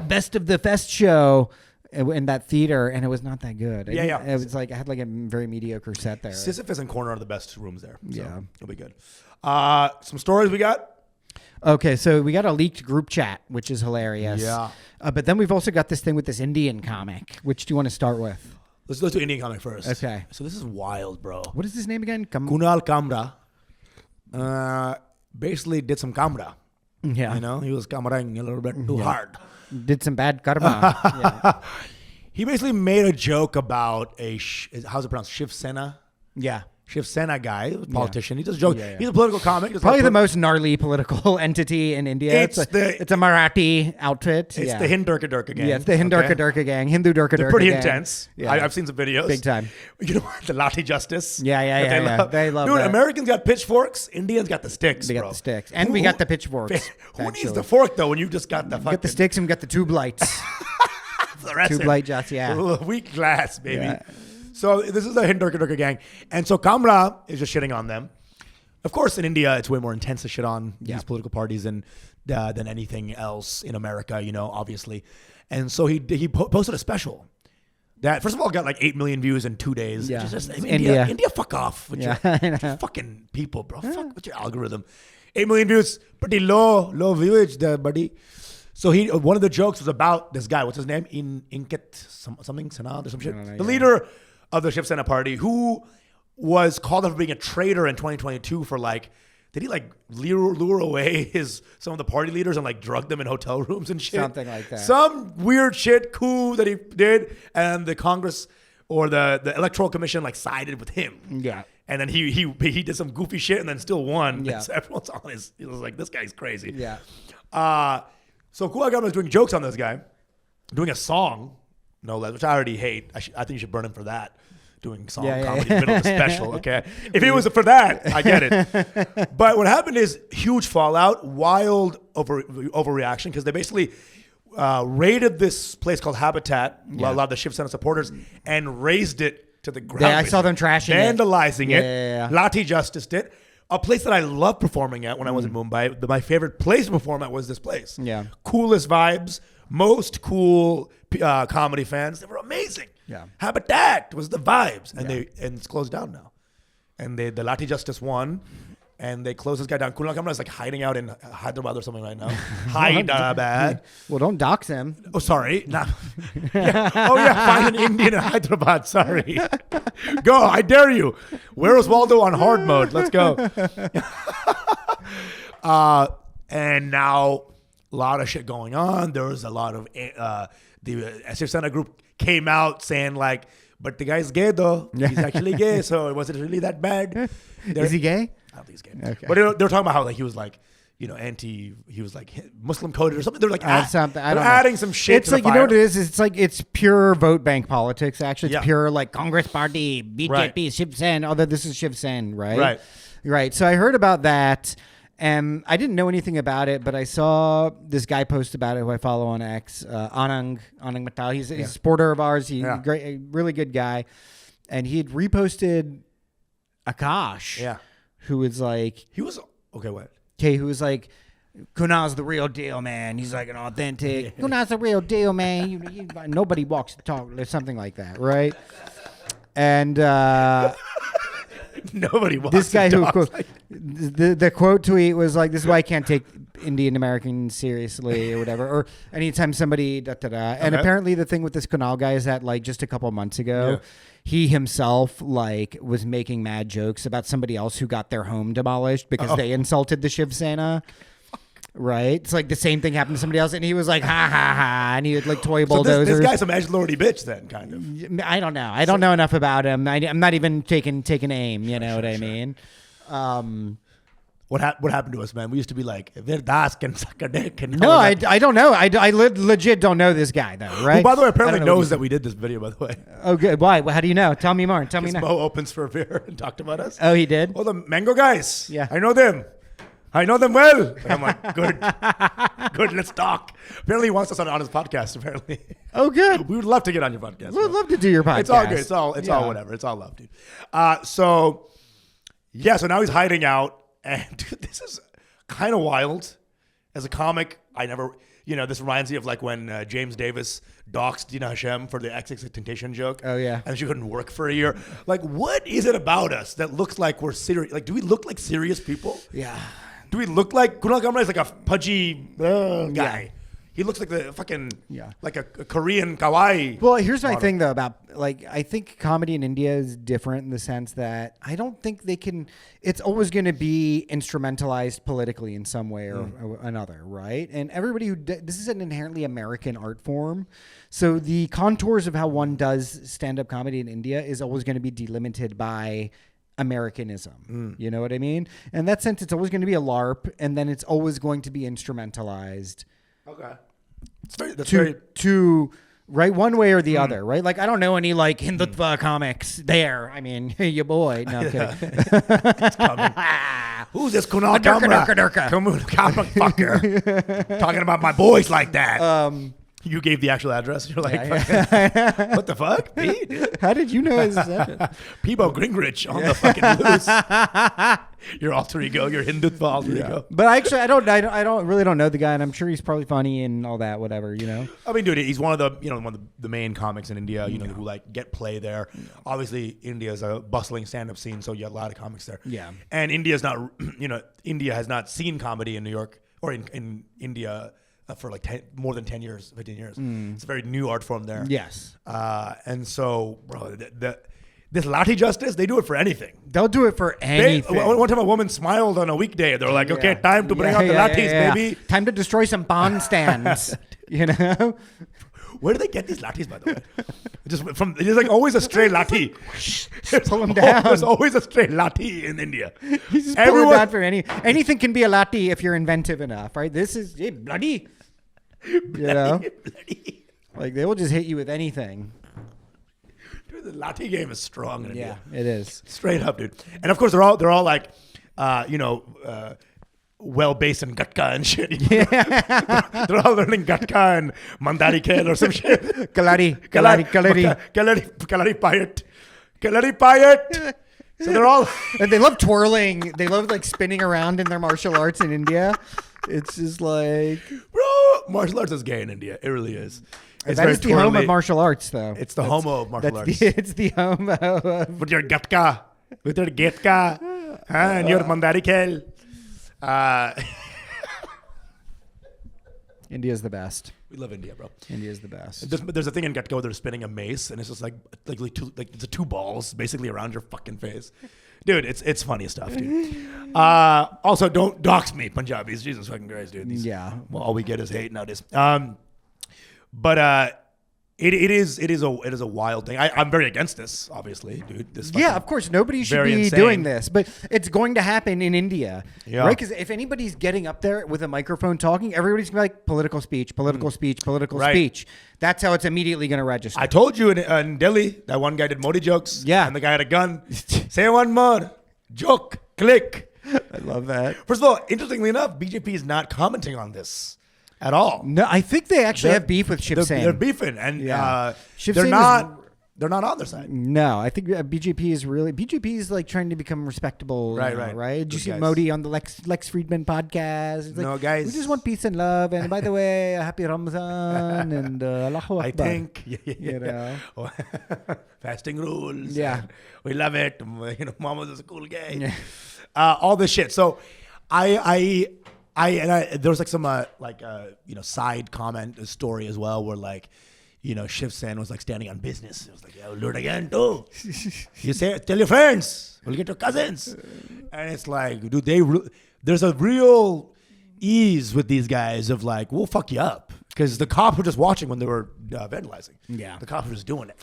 Best of the Fest show in that theater, and it was not that good. Yeah. It was like I had like a very mediocre set there. Sisyphus and Corner are the best rooms there. So Yeah. it'll be good. Some stories we got. Okay, so we got a leaked group chat, which is hilarious. Yeah. But then we've also got this thing with this Indian comic. Which do you want to start with? Let's do Indian comic first. Okay. So this is wild, bro. What is his name again? Kunal Kamra. Basically did some Kamra. Yeah. You know, he was Kamraing a little bit too hard. Did some bad karma. Yeah. He basically made a joke about how's it pronounced? Shiv Sena? Yeah. Shiv Sena guy, politician. He just jokes. Yeah. He's a political comic. Just Probably like the most gnarly political entity in India. It's a Marathi outfit. It's the Hindurka Durka gang. Yeah, it's the Hindurka okay? Durka gang. Hindu Durka They're Durka pretty gang. intense. Yeah. I've seen some videos. Big time. You know what? The Lati Justice. Yeah. They love Dude, that. Americans got pitchforks. Indians got the sticks, They got bro. the sticks. And we got the pitchforks. Who needs the fork, though, when you just got the fucking... Get the sticks and we got the tube lights. fluorescent. Tube light just, yeah. Weak glass, baby. Yeah. So this is the Hindurka Durka gang. And so Kamra is just shitting on them. Of course, in India, it's way more intense to shit on these political parties than anything else in America, you know, obviously. And so he posted a special that, first of all, got like 8 million views in 2 days. Yeah. Just, India. India, fuck off with Yeah, your I know. fucking people, bro. Fuck with your algorithm. 8 million views, pretty low viewage there, buddy. So one of the jokes was about this guy. What's his name? Inkit something Sanad or some shit. know, The leader of the Shiv Sena party, who was called out for being a traitor in 2022 for did he lure away some of the party leaders and drug them in hotel rooms and shit? Something like that. Some weird shit coup that he did, and the Congress or the Electoral Commission sided with him. Yeah. And then he did some goofy shit and then still won. Yeah. So everyone's on he was like, this guy's crazy. Yeah. So Kunal Kamra was doing jokes on this guy, doing a song, no less, which I already hate. I think you should burn him for that. Doing song comedy in the middle of the special, okay? If it was for that, I get it. But what happened is huge fallout, wild overreaction, because they basically raided this place called Habitat, a lot of the Shiv Sena supporters, and razed it to the ground. Yeah, I saw them trashing it. Vandalizing it. Yeah. Lati Justice did. A place that I loved performing at when I was in Mumbai. My favorite place to perform at was this place. Yeah. Coolest vibes, most cool comedy fans. They were amazing. Yeah. Habitat was the vibes, and it's closed down now. And the Lati Justice won, and they closed this guy down. Kunal Kamra is hiding out in Hyderabad or something right now. Hyderabad. Well, don't dox him. Oh, sorry. Nah. Yeah. Oh, yeah. Find an Indian in Hyderabad. Sorry. Go. I dare you. Where is Waldo on hard mode? Let's go. And now a lot of shit going on. There was a lot of the Shiv Sena group came out saying but the guy's gay though. He's actually gay, so it wasn't really that bad. Is he gay? I don't think he's gay. Okay. But they were talking about how he was he was Muslim coded or something. They're Something. I don't know. adding some shit. It's to the you know what fire. it is? It's pure vote bank politics. Actually, it's Yeah. pure Congress Party, BJP, Right. Shiv Sen. Although this is Shiv Sen, right? Right. So I heard about that, and I didn't know anything about it, but I saw this guy post about it who I follow on X, Anang Mattal. He's a supporter of ours. He's a really good guy, and he had reposted Akash, who was He was okay. What? who was Kunal's the real deal, man. He's an authentic. Kunal's the real deal, man. Nobody walks the talk or something like that, right? And Nobody wants this guy to who talk the quote tweet was this is why I can't take Indian Americans seriously or whatever, or anytime somebody And apparently the thing with this Kunal guy is that just a couple months ago, he himself was making mad jokes about somebody else who got their home demolished because they insulted the Shiv Sena. Right? It's the same thing happened to somebody else, and he was ha ha ha, and he had toy So bulldozers. this guy's a magic lordy bitch, then, kind of. I don't know. I don't know enough about him. I'm not even taking aim. You know what I mean? What happened to us, man? We used to be like, Verdas can suck a dick. And No, I don't know. I legit don't know this guy, though, right? Who, by the way, apparently I don't know knows that we did this video, by the way. Oh, good. Why? How do you know? Tell me more. Tell me now. Mo opens for a beer and talked about us. Oh, he did? Oh, the mango guys. Yeah. I know them. I know them well. And I'm like, good. Good, let's talk. Apparently he wants us on his podcast, apparently. Oh, good. We would love to get on your podcast. We would love to do your podcast. It's all good. It's all whatever. It's all love, dude. So now he's hiding out. And dude, this is kind of wild. As a comic, I never, this reminds me of like when James Davis doxed Dina Hashem for the XXXTentacion joke. Oh, yeah. And she couldn't work for a year. Like, what is it about us that looks like we're serious? Like, do we look like serious people? Yeah. Do we look like Kunal Kamra is like a pudgy guy? Yeah. He looks like the fucking Yeah. like a Korean kawaii. Well, here's my model. thing though about I think comedy in India is different in the sense that I don't think they can. It's always going to be instrumentalized politically in some way or another, right? And everybody this is an inherently American art form, so the contours of how one does stand-up comedy in India is always going to be delimited by Americanism. You know what I mean? In that sense, it's always going to be a LARP, and then it's always going to be instrumentalized. Okay. That's very To right one way or the other, right? Like I don't know any like Hindutva comics there. I mean, your boy. No, I'm kidding. It's coming. Who's this Kunal Kamra? Comic fucker. Talking about my boys like that. You gave the actual address. You're like, what the fuck? Pete? How did you know his address? Peebo Gingrich on the fucking loose. Your alter ego, your Hindutva alter ego. But actually, I don't really know the guy, and I'm sure he's probably funny and all that, whatever, I mean, dude, he's one of the main comics in India, who like get play there. Obviously, India is a bustling stand-up scene, so you have a lot of comics there. Yeah. And India's not, India has not seen comedy in New York or in India for like more than 10 years, 15 years. It's a very new art form there. Yes. And so, bro, this Lathi justice, they do it for anything. They'll do it for anything. One time a woman smiled on a weekday. They're like, okay, time to bring out the Lathis, baby. Time to destroy some bond stands, Where do they get these Lathis, by the way? There's like always a stray Lathi. Pull them down. There's always a stray Lathi in India. You just pull it down for anything can be a Lathi if you're inventive enough, right? This is bloody. Bloody. Like they will just hit you with anything. Dude, the Lathi game is strong in India. Yeah, it is. Straight up, dude. And of course, they're all like, well based in Gatka and shit. They're all learning Gatka and Mandari Khel or some shit. Kalari Payat. So they're all. And they love twirling. They love like spinning around in their martial arts in India. It's just like, bro, martial arts is gay in India. It really is. That is the home of martial arts, though. It's the homo of martial arts. It's the home of. With your Gatka, and your Mandari Khel. India's the best. We love India, bro. India's the best. There's a thing in Gatka where they're spinning a mace, and it's just like it's two balls basically around your fucking face. Dude, it's funny stuff, dude. Also, don't dox me, Punjabis. Jesus fucking Christ, dude. Well, all we get is hate nowadays. But it is a wild thing. I'm very against this, obviously, dude. Of course, nobody should be insane. doing this, but it's going to happen in India, Yeah. right? Because if anybody's getting up there with a microphone talking, everybody's gonna be like political speech. Right. Speech. That's how it's immediately going to register. I told you in Delhi that one guy did Modi jokes. Yeah. And the guy had a gun. Say one more. Joke. Click. I love that. First of all, interestingly enough, BJP is not commenting on this at all. No, I think they actually have beef with Shiv Sen. They're beefing. And Shiv they're Sen they're not on their side. No, I think BJP is like trying to become respectable. Right. Did you see guys. Modi on the Lex Friedman podcast? It's like, No, guys. We just want peace and love. And by the way, happy Ramadan and Allahu Akbar. I think. You know. Fasting rules. Yeah. We love it. Muhammad is a cool guy. All this shit. So I there was like some side comment story as well where like, Shiv Sen was like standing on business. It was like, yeah, we'll do it again too. You say, tell your friends, we'll get your cousins. And it's like, dude, there's a real ease with these guys of like, we'll fuck you up. Because the cops were just watching when they were vandalizing. Yeah. The cops were just doing it.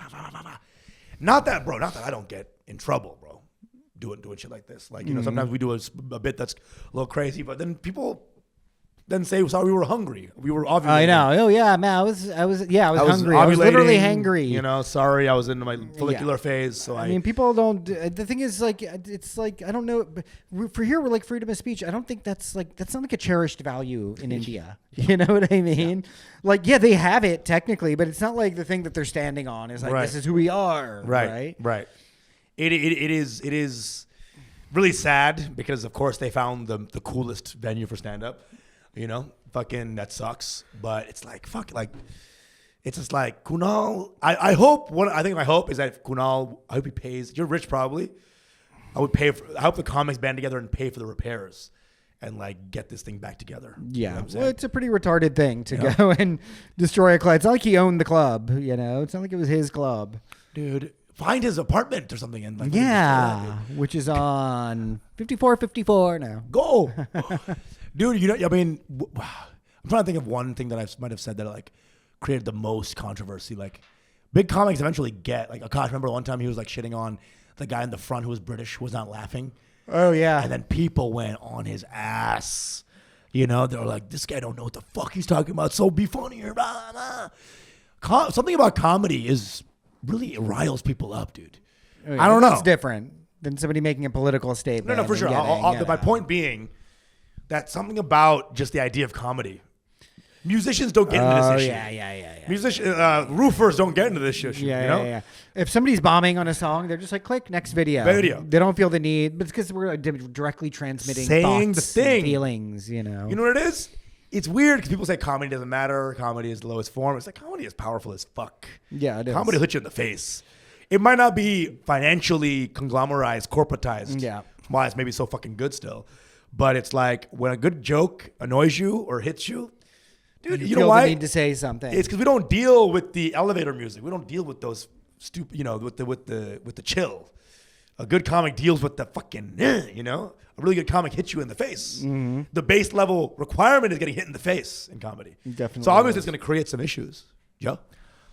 Not that I don't get in trouble, bro. doing shit like this. Like, you know, sometimes we do a bit that's a little crazy, but then people then say, sorry, we were hungry. We were ovulating. I know. Oh yeah, man. I was hungry. I was literally hangry. You know, sorry, I was in my follicular phase. So I mean, people don't. The thing is, like, it's like I don't know. For here, we're like freedom of speech. I don't think that's not like a cherished value in India. You know what I mean? Yeah. Like, yeah, they have it technically, but it's not like the thing that they're standing on is like this is who we are. Right. It is really sad because of course they found the coolest venue for stand up. You know, fucking that sucks. But it's like, fuck, like, it's just like Kunal. I hope, I think my hope is that Kunal, I hope he pays. You're rich probably. I hope the comics band together and pay for the repairs and like get this thing back together. Yeah. You know well, it's a pretty retarded thing to go and destroy a club. It's not like he owned the club, you know? It's not like it was his club. Dude, find his apartment or something. And like, which is on 5454 now. Go. Dude, you know, I mean, I'm trying to think of one thing that I might have said that like created the most controversy. Like, big comics eventually get like Akash. Remember one time he was like shitting on the guy in the front who was British, who was not laughing. Oh yeah. And then people went on his ass. You know, they were like, "This guy don't know what the fuck he's talking about. So be funnier." Blah, blah. Something about comedy is really riles people up, dude. Oh, yeah. I don't know. It's different than somebody making a political statement. No, for sure. My point being. That's something about just the idea of comedy. Musicians don't get into this issue. Yeah. Roofers don't get into this issue. Yeah. If somebody's bombing on a song, they're just like, click, next video. They don't feel the need, but it's because we're directly transmitting thoughts and feelings, you know. You know what it is? It's weird because people say comedy doesn't matter. Comedy is the lowest form. It's like comedy is powerful as fuck. Yeah, it is. Comedy will hit you in the face. It might not be financially conglomerized, corporatized. Yeah. Why it's maybe so fucking good still. But it's like when a good joke annoys you or hits you, dude, you know why? You need to say something. It's because we don't deal with the elevator music. We don't deal with those stupid, you know, with the chill. A good comic deals with the fucking, you know. A really good comic hits you in the face. Mm-hmm. The base level requirement is getting hit in the face in comedy. Definitely. So obviously it's going to create some issues. Joe?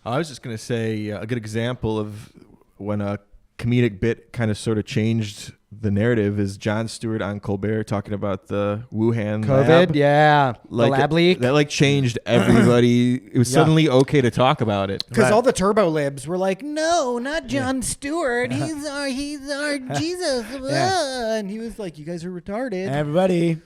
I was just going to say a good example of when a comedic bit kind of sort of changed the narrative is Jon Stewart on Colbert talking about the Wuhan COVID, lab. yeah, like, the lab leak. That like changed everybody. It was suddenly okay to talk about it. Because all the turbo libs were like, no, not Jon Stewart. He's our Jesus. And he was like, you guys are retarded. Everybody.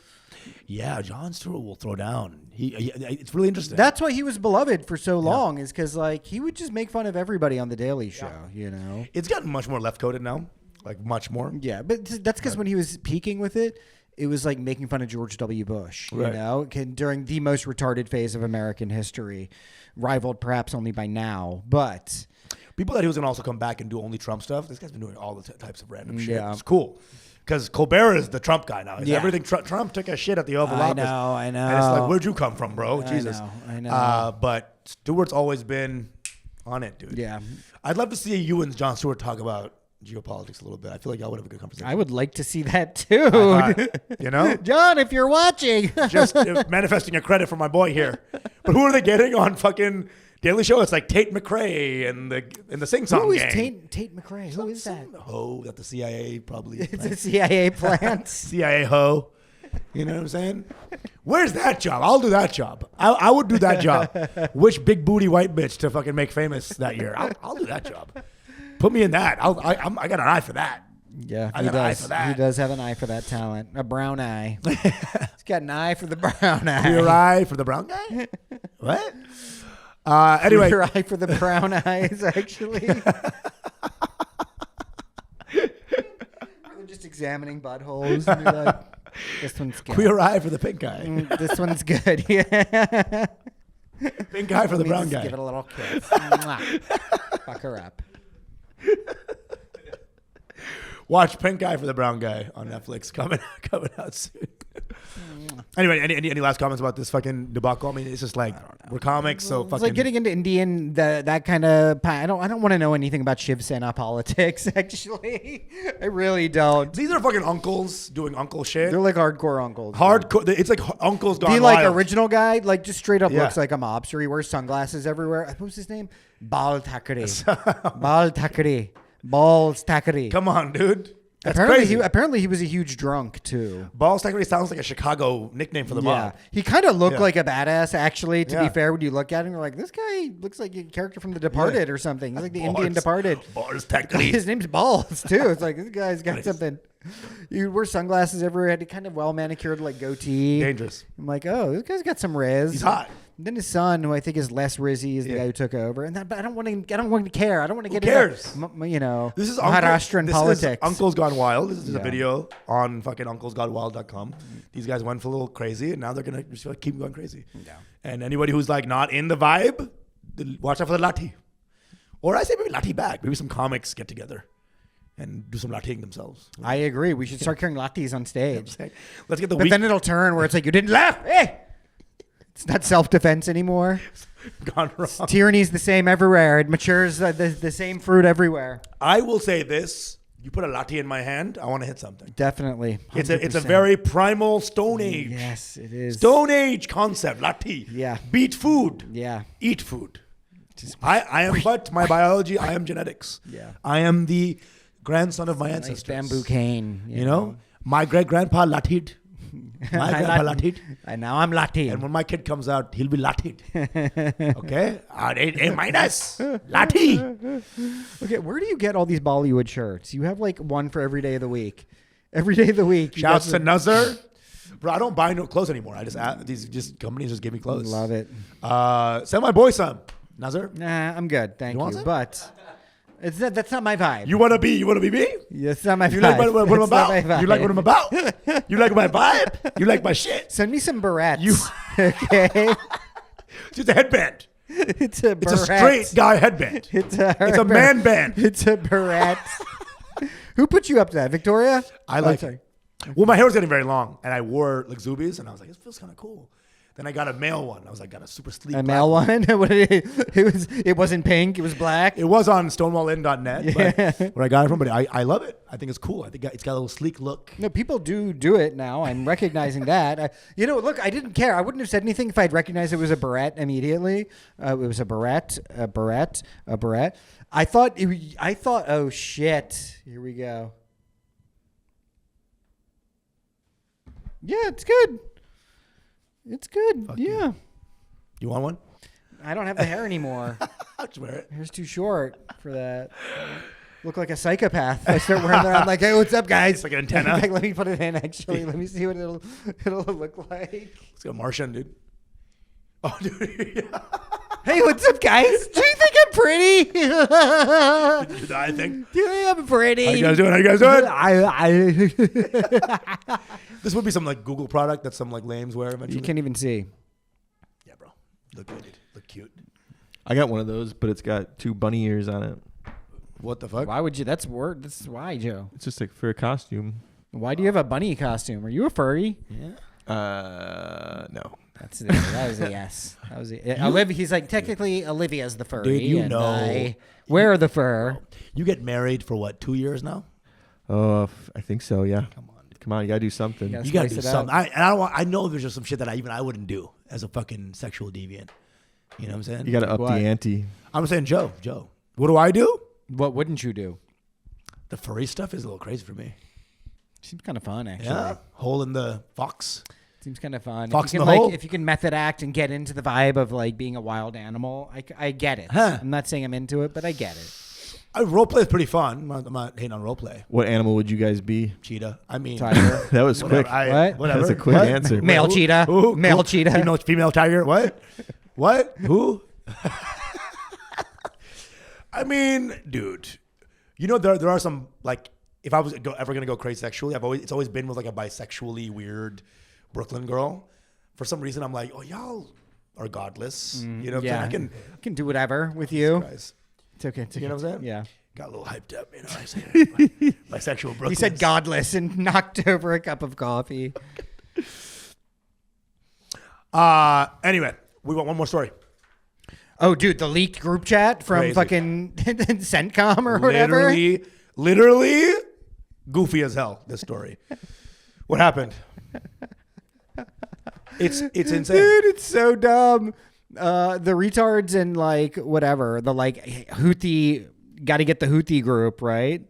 Yeah, Jon Stewart will throw down. It's really interesting. That's why he was beloved for so long, is because like he would just make fun of everybody on the Daily Show. You know, it's gotten much more left coded now, like much more. Yeah, but that's because when he was peaking with it, it was like making fun of George W. Bush. You know, during the most retarded phase of American history, rivaled perhaps only by now, but. People thought he was going to also come back and do only Trump stuff. This guy's been doing all the types of random shit. It's cool. Because Colbert is the Trump guy now. Everything Trump took a shit at the Oval Office. I know. And it's like, where'd you come from, bro? Jesus. I know. But Stewart's always been on it, dude. Yeah. I'd love to see you and Jon Stewart talk about geopolitics a little bit. I feel like y'all would have a good conversation. I would like to see that too. You know? John, if you're watching. Just manifesting a credit for my boy here. But who are they getting on fucking Daily Show? It's like Tate McRae and the Sing Song Who is gang. Tate McRae? Who is that? Ho that the CIA probably. It's a CIA plant. CIA ho. You know what I'm saying? Where's that job? I'll do that job. I would do that job. Which big booty white bitch to fucking make famous that year? I'll do that job. Put me in that. I got an eye for that. Yeah, I got an eye for that. He does have an eye for that talent. A brown eye. He's got an eye for the brown eye. Your eye for the brown guy? What? Anyway. Your eye for the brown eyes, actually. They're just examining buttholes. And you're like, this one's good. Queer eye for the pink guy. This one's good. Yeah. Pink eye for the brown guy. Give it a little kiss. Fuck her up. Watch Pink Eye for the Brown Guy on Netflix coming out soon. Anyway, any last comments about this fucking debacle? I mean, it's just like we're comics, so fucking. It's like getting into Indian that kind of. I don't want to know anything about Shiv Sena politics. Actually, I really don't. These are fucking uncles doing uncle shit. They're like hardcore uncles. Hardcore. It's like uncles gone The wild. like original guy, like just straight up looks like a mobster. He wears sunglasses everywhere. What was his name? Bal Thackeray. Bal Thackeray. Balls Thackeray. Come on, dude. That's apparently he was a huge drunk too. Balls technically sounds like a Chicago nickname for the mob. He kind of looked Yeah. like a badass, actually. To be Yeah. fair, when you look at him, you're like, this guy looks like a character from The Departed or something. He's like the Indian Balls. Departed. Balls technically. His name's Balls too. It's like this guy's got something. You wear sunglasses everywhere. Had a kind of well manicured like goatee. Dangerous. I'm like, oh, this guy's got some riz. He's hot. And then his son, who I think is less rizzy, is the guy who took over. And that, but I don't want to care. I don't want to get cares? into This is Maharashtrian this politics. Is Uncles Gone Wild. This is a video on fucking unclesgonewild.com. These guys went for a little crazy, and now they're gonna just keep going crazy. Yeah. And anybody who's like not in the vibe, watch out for the latte. Or I say maybe latte back. Maybe some comics get together and do some latteing themselves. I agree. We should start carrying lattes on stage. Let's get the But week then it'll turn where it's like, you didn't laugh. Hey! It's not self-defense anymore. gone wrong. Tyranny's the same everywhere. It matures the same fruit everywhere. I will say this: you put a latte in my hand, I want to hit something. Definitely. It's a 100%. very primal Stone Age. Yes, it is. Stone Age concept. Latte. Yeah. Beat food. Yeah. Eat food. I am, but my biology, I am genetics. Yeah. I am the grandson of my Nice ancestors. bamboo cane. You know, my great grandpa latted. My grandpa latted. And now I'm Latin. And when my kid comes out, he'll be latted. Okay? A minus. Latte. Okay, where do you get all these Bollywood shirts? You have like one for every day of the week. Every day of the week. you Shouts to got Nazar. Bro, I don't buy no clothes anymore. I these companies just give me clothes. Love it. Send my boy some. Nazar. Nah, I'm good. Thank You want you. some? But that's not my vibe. You wanna be me? That's not my You vibe. like what I'm That's not my about? vibe. You like what I'm about? You like my vibe? You like my shit? Send me some barrettes. You- okay? Just a headband. It's a It's a barrette. straight guy headband. It's a man band. It's a barrette. Who put you up to that, Victoria? I like sorry. it. Well, my hair was getting very long, and I wore like Zubies, and I was like, it feels kind of cool. Then I got a male one. I was like, got a super sleek. A black male one? What did it wasn't pink. It was black. It was on stonewallin.net, but where I got it from. But I love it. I think it's cool. I think it's got a little sleek look. No, people do it now. I'm recognizing that. Look, I didn't care. I wouldn't have said anything if I'd recognized it was a barrette immediately. It was a barrette. I thought, oh shit. Here we go. Yeah, it's good. It's good. Fuck yeah. You want one? I don't have the hair anymore. I'll just wear it. Hair's too short for that. Look like a psychopath. If I start wearing that, I'm like, hey, what's up, guys? It's like an antenna. In fact, let me put it in, actually. Let me see what it'll look like. Let's go Martian, dude. Oh, dude. Hey, what's up, guys? Do you think I'm pretty? I think. Do you think I'm pretty? How you guys doing? This would be some like Google product that some like lames wear eventually. You can't even see. Yeah, bro. Look good, dude. Look cute. I got one of those, but it's got 2 bunny ears on it. What the fuck? Why would you? That's why, Joe. It's just like for a costume. Why do you have a bunny costume? Are you a furry? Yeah. No. That was a yes. That was Olivia. He's like, technically, Olivia's the furry. Dude, you and know. I wear the fur. You get married for what, 2 years now? Oh, I think so. Yeah. Come on, dude. Come on, you gotta do something. gotta You gotta spice do it something. up. I know there's just some shit that I wouldn't do as a fucking sexual deviant. You know what I'm saying? You gotta up What? the ante. I'm saying Joe. What do I do? What wouldn't you do? The furry stuff is a little crazy for me. Seems kind of fun, actually. Yeah. Hole in the fox. Seems kind of fun. Fox if you in can, the hole. if you can method act and get into the vibe of like being a wild animal, I get it. Huh. I'm not saying I'm into it, but I get it. Roleplay is pretty fun. I'm not hating on roleplay. What animal would you guys be? Cheetah. I mean, Tiger. That was whatever. quick. What? Whatever. That's a quick What? answer. Male Who? cheetah. Who? Male Who? cheetah. Female tiger. What? What? Who? I mean, dude. You know there are some like if I was ever gonna go crazy sexually, it's always been with like a bisexually weird Brooklyn girl. For some reason, I'm like, oh y'all are godless. You know, what Yeah. I'm saying? I can do whatever with you. Guys, It's okay. It's okay. you know what I'm saying? Yeah. Got a little hyped up. You know, I say bisexual Brooklyn. He said godless and knocked over a cup of coffee. Anyway, we want one more story. Oh, dude, the leaked group chat from Crazy. fucking CENTCOM or whatever. Literally goofy as hell, this story. What happened? It's insane. Dude, it's so dumb. The retards and like whatever, the like Houthi, got to get the Houthi group, right?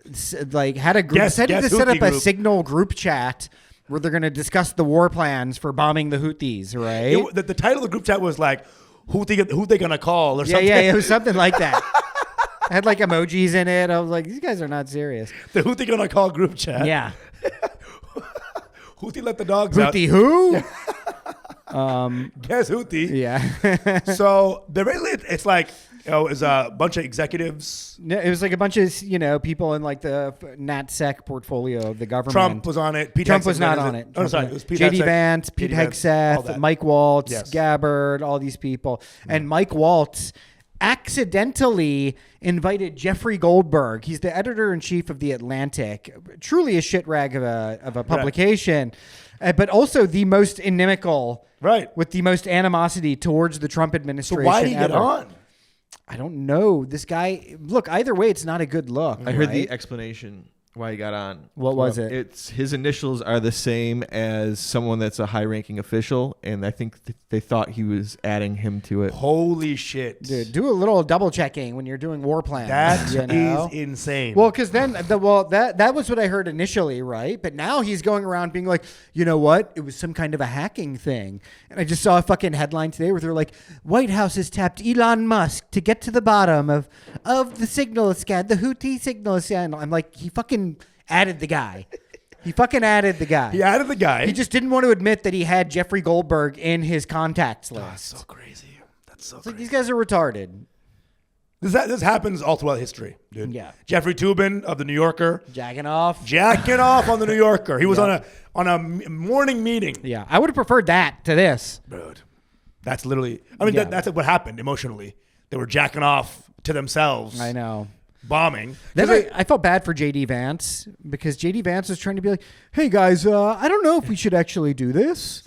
had a group, decided to set up Houthi a group. Signal group chat where they're going to discuss the war plans for bombing the Houthis, right? The title of the group chat was like, who they gonna call or Yeah, something. yeah, it was something like that. Had like emojis in it. I was like, these guys are not serious. The who they gonna call group chat. Yeah. Houthi let the dogs out. Houthi who? Guess Houthi. Yeah. So they're basically, it's like, it's a bunch of executives. No, it was like a bunch of, people in like the NatSec portfolio of the government. Trump was on it. Pete Trump Hegseth was not is on it. Oh, sorry, it was Pete J.D. Hegseth, Vance, Pete all Hegseth, that. Mike Waltz, Yes. Gabbard, all these people. And Mike Waltz accidentally invited Jeffrey Goldberg. He's the editor-in-chief of The Atlantic. Truly a shit rag of a publication, but also the most inimical, Right. with the most animosity towards the Trump So administration. why did he get ever. on? I don't know. This guy, look, either way, it's not a good look. I heard the right? explanation why he got on. What was it? It's his initials are the same as someone that's a high-ranking official, and I think they thought he was adding him to it. Holy shit. Dude, do a little double checking when you're doing war plans. That you know? is insane. Well, because then, that was what I heard initially, right? But now he's going around being like, you know what? It was some kind of a hacking thing. And I just saw a fucking headline today where they're like, White House has tapped Elon Musk to get to the bottom of the signal scan, the Houthi signal scan. I'm like, he fucking added the guy. He fucking added the guy. he added the guy. He just didn't want to admit that he had Jeffrey Goldberg in his contacts list. That's so crazy. That's so It's like, crazy. these guys are retarded. This happens all throughout history, dude. Yeah. Jeffrey Toobin of the New Yorker, Jacking off. jacking off on the New Yorker. He was on a morning meeting. Yeah, I would have preferred that to this. Dude, that's literally. I mean, Yeah. that's what happened emotionally. They were jacking off to themselves. I know. Bombing. Then I felt bad for J.D. Vance because J.D. Vance was trying to be like, hey, guys, I don't know if we should actually do this.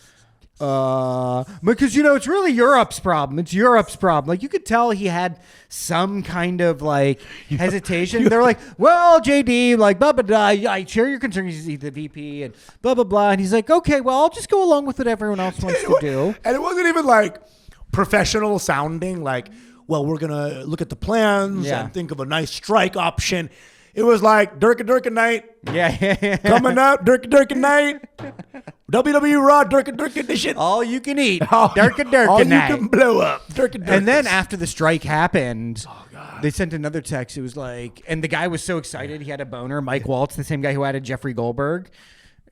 Because, it's really Europe's problem. It's Europe's problem. Like, you could tell he had some kind of, hesitation. They're like, well, JD, blah, blah, blah. I share your concerns. He's the VP and blah, blah, blah. And he's like, okay, well, I'll just go along with what everyone else wants to do. And it wasn't even professional sounding. Well, we're going to look at the plans Yeah. and think of a nice strike option. It was like Durka night. Yeah. Coming up, Durka night. WWE Raw, Durka edition. All you can eat. All Durka night. you can blow up. Durka. And then after the strike happened, they sent another text. It was like, and the guy was so excited. He had a boner. Mike Waltz, the same guy who added Jeffrey Goldberg.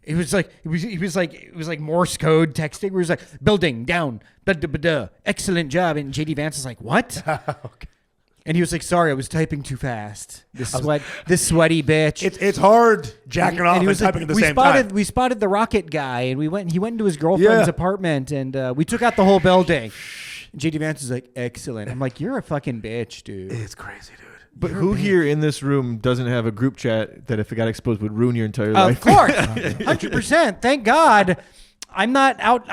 It was like Morse code texting. Where it was like, building down, excellent job. And JD Vance was like, what? Okay. And he was like, sorry, I was typing too fast. This sweaty bitch. It's hard jacking off he and was typing at the we same spotted, time. We spotted the rocket guy, and he went into his girlfriend's Yeah. apartment, and we took out the whole building. JD Vance is like, excellent. I'm like, you're a fucking bitch, dude. It's crazy, dude. But who here in this room doesn't have a group chat that if it got exposed would ruin your entire Of life? course, 100%. Thank God, I'm not out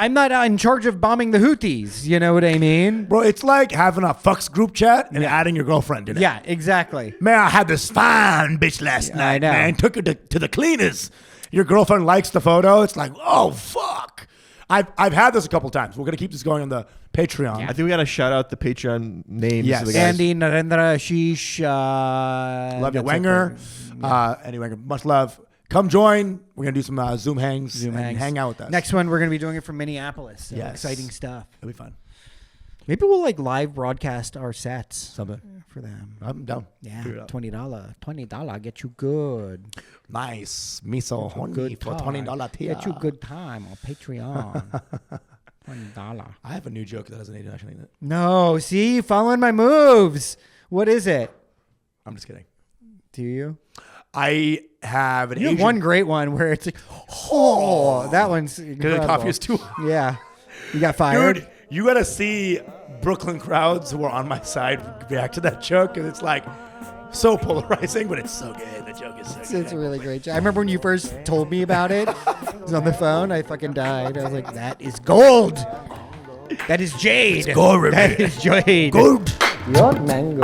in charge of bombing the Houthis. You know what I mean? Bro, it's like having a fucks group chat and adding your girlfriend in it. Yeah, exactly. Man, I had this fine bitch last I night, know. man. Took her to the cleaners. Your girlfriend likes the photo. It's like, oh, fuck. I've had this a couple times. We're going to keep this going on the Patreon. I think we got to shout out the Patreon names. Yes. Of the guys. Andy, Narendra, Sheesh. Love you, that's Wenger. okay. Andy Wenger, much love. Come join. We're going to do some Zoom hangs and hangs. hang out with us. Next one, we're going to be doing it from Minneapolis. So Yes. exciting stuff. It'll be fun. Maybe we'll live broadcast our sets Something. for them. I'm down. Yeah, Figure it out. $20 get you good. Nice. Me so horny Good for time. $20 tier. Get you good time on Patreon. $20. I have a new joke that has an international in it. No, see, following my moves. What is it? I'm just kidding. Do you? I have an You have Asian. one great one where it's like, oh, that one's Because incredible. the coffee is too. Yeah, you got fired. Dude, you got to see Brooklyn crowds who are on my side react to that joke. And it's like so polarizing, but it's so good. The joke is so good. It's a really great joke. I remember when you first told me about it. It was on the phone. I fucking died. I was like, that is gold. That is jade. gold, That baby. is jade. Good. Your mango